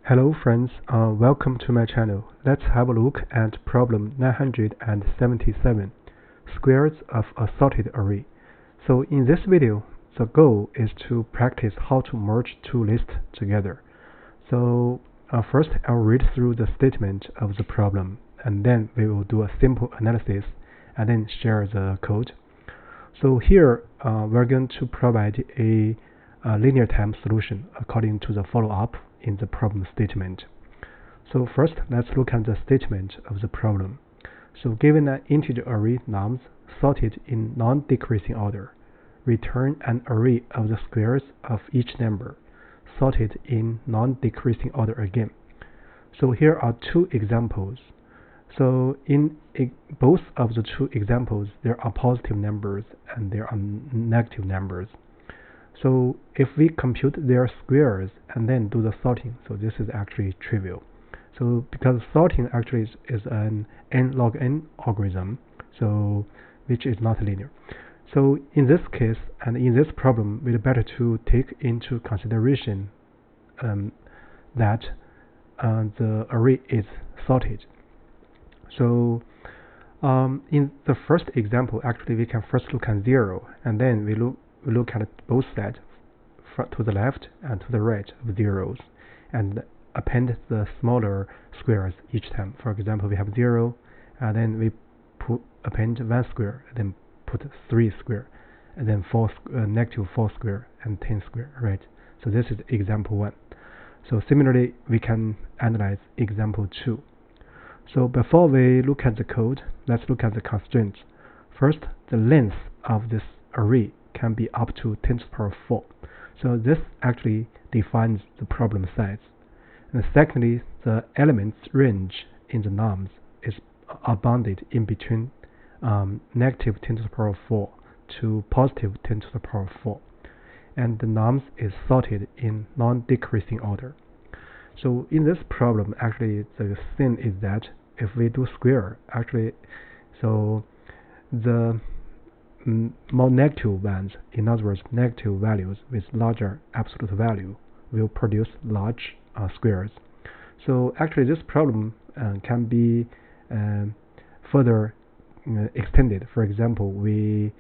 Hello friends, welcome to my channel. Let's have a look at problem 977, squares of a sorted array. So in this video, the goal is to practice how to merge two lists together. So first I'll read through the statement of the problem, and then we will do a simple analysis and then share the code. So here we're going to provide a linear time solution according to the follow-up in the problem statement. So first, let's look at the statement of the problem. So given an integer array nums sorted in non-decreasing order, return an array of the squares of each number sorted in non-decreasing order again. So here are two examples. So in both of the two examples, there are positive numbers and there are negative numbers. So if we compute their squares and then do the sorting, so this is actually trivial. So because sorting actually is an n log n algorithm, so which is not linear. So in this case and in this problem, it's better to take into consideration that the array is sorted. So in the first example, actually we can first look at 0, and then we look at both sides to the left and to the right of zeros and append the smaller squares each time. For example, we have 0, and then we append 1 square, and then put 3 square, and then negative 4 square and 10 square, right? So this is example 1. So similarly, we can analyze example 2. So before we look at the code, let's look at the constraints. First, the length of this array can be up to 10 to the power 4. So this actually defines the problem size. And secondly, the elements range in the nums are bounded in between negative 10 to the power 4 to positive 10 to the power 4. And the nums is sorted in non-decreasing order. So in this problem, actually the thing is that if we do square, actually, so the more negative ones, in other words, negative values with larger absolute value, will produce large squares. So actually this problem can be further extended. For example, we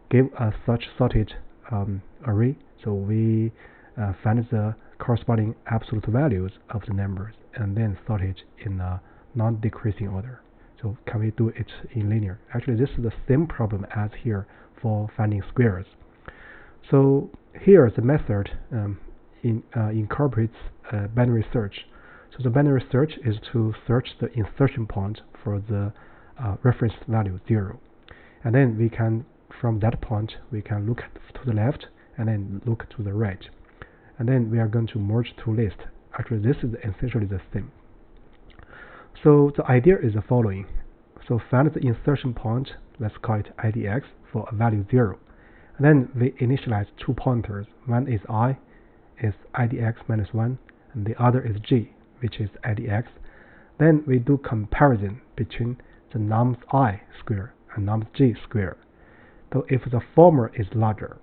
give a such sorted array, so we find the corresponding absolute values of the numbers and then sort it in a non-decreasing order. So can we do it in linear? Actually, this is the same problem as here for finding squares. So here the method incorporates binary search. So the binary search is to search the insertion point for the reference value 0. And then we can, from that point, we can look to the left and then look to the right. And then we are going to merge two lists. Actually, this is essentially the same. So the idea is the following. So find the insertion point, let's call it idx, for a value 0. And then we initialize two pointers. One is I, is idx minus 1, and the other is g, which is idx. Then we do comparison between the nums I square and nums g square. So if the former is larger,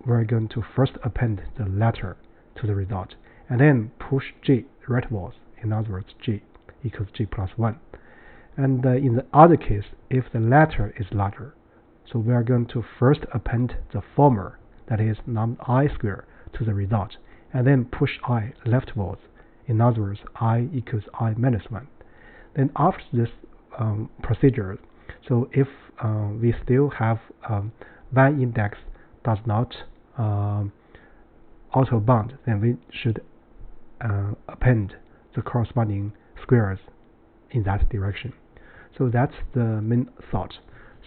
we're going to first append the latter to the result, and then push g rightwards, in other words, g equals g plus 1. And in the other case, if the latter is larger, so we are going to first append the former, that is num I square, to the result, and then push I leftwards, in other words, I equals I minus 1. Then after this procedure, so if we still have one index does not auto bound, then we should append the corresponding squares in that direction. So that's the main thought.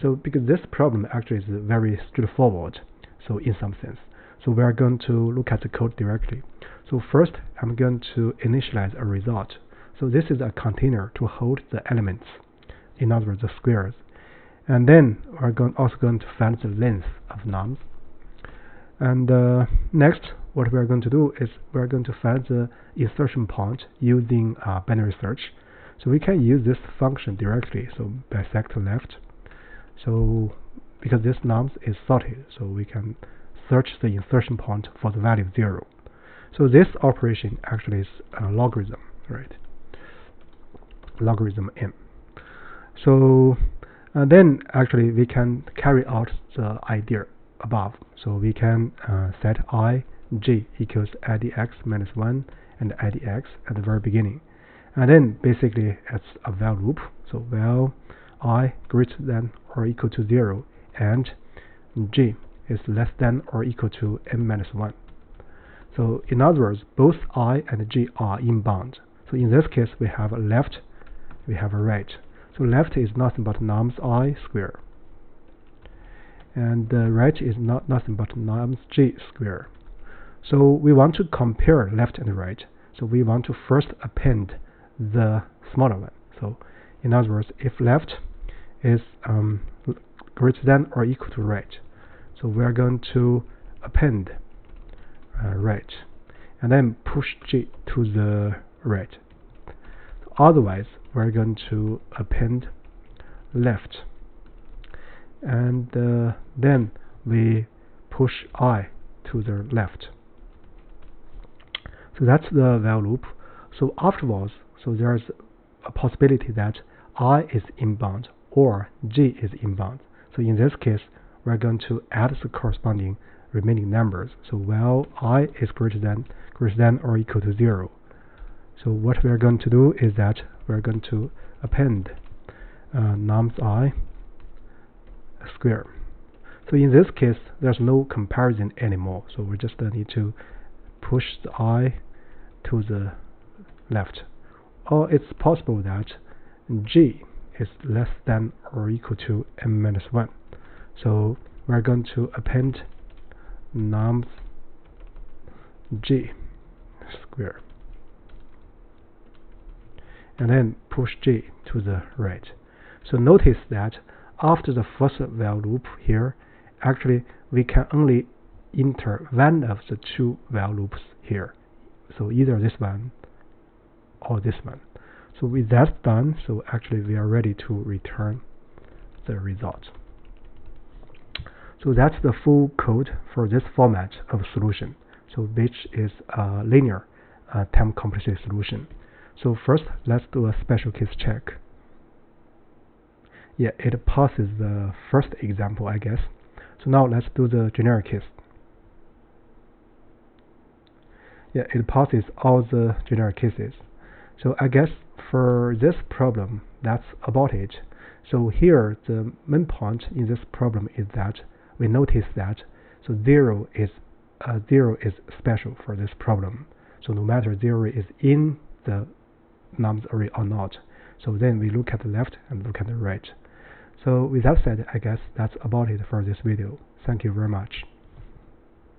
So because this problem actually is very straightforward, so in some sense. So we are going to look at the code directly. So first, I'm going to initialize a result. So this is a container to hold the elements, in other words, the squares. And then we're also going to find the length of nums. And next, what we are going to do is we are going to find the insertion point using binary search. So we can use this function directly, so bisect left. So because this nums is sorted, so we can search the insertion point for the value 0. So this operation actually is a logarithm. right? Logarithm m. So then actually we can carry out the idea above. So we can set I, j equals idx minus 1 and idx at the very beginning. And then basically it's a while loop. So while I greater than or equal to 0 and j is less than or equal to m minus 1. So in other words, both I and j are inbound. So in this case, we have a left, we have a right. So left is nothing but nums I square, and right is nothing but nums j square. So we want to compare left and right. So we want to first append the smaller one. So in other words, if left is greater than or equal to right, so we are going to append right, and then push j to the right. Otherwise, we're going to append left, and then we push I to the left. So that's the while loop. So afterwards, so there's a possibility that I is inbound or j is inbound. So in this case, we're going to add the corresponding remaining numbers. So while I is greater than or equal to 0. So what we're going to do is that we're going to append nums I square. So in this case, there's no comparison anymore. So we just need to push the I to the left. Or it's possible that j is less than or equal to m minus 1. So we're going to append nums j square, and then push j to the right. So notice that after the first while loop here, actually we can only enter one of the two while loops here. So either this one or this one. So with that done, so actually we are ready to return the result. So that's the full code for this format of solution, so which is a linear time complexity solution. So first, let's do a special case check. Yeah, it passes the first example, I guess. So now let's do the generic case. Yeah, it passes all the generic cases. So I guess for this problem, that's about it. So here, the main point in this problem is that we notice that so 0 is special for this problem. So no matter 0 is in the nums array or not. So then we look at the left and look at the right. So with that said, I guess that's about it for this video. Thank you very much.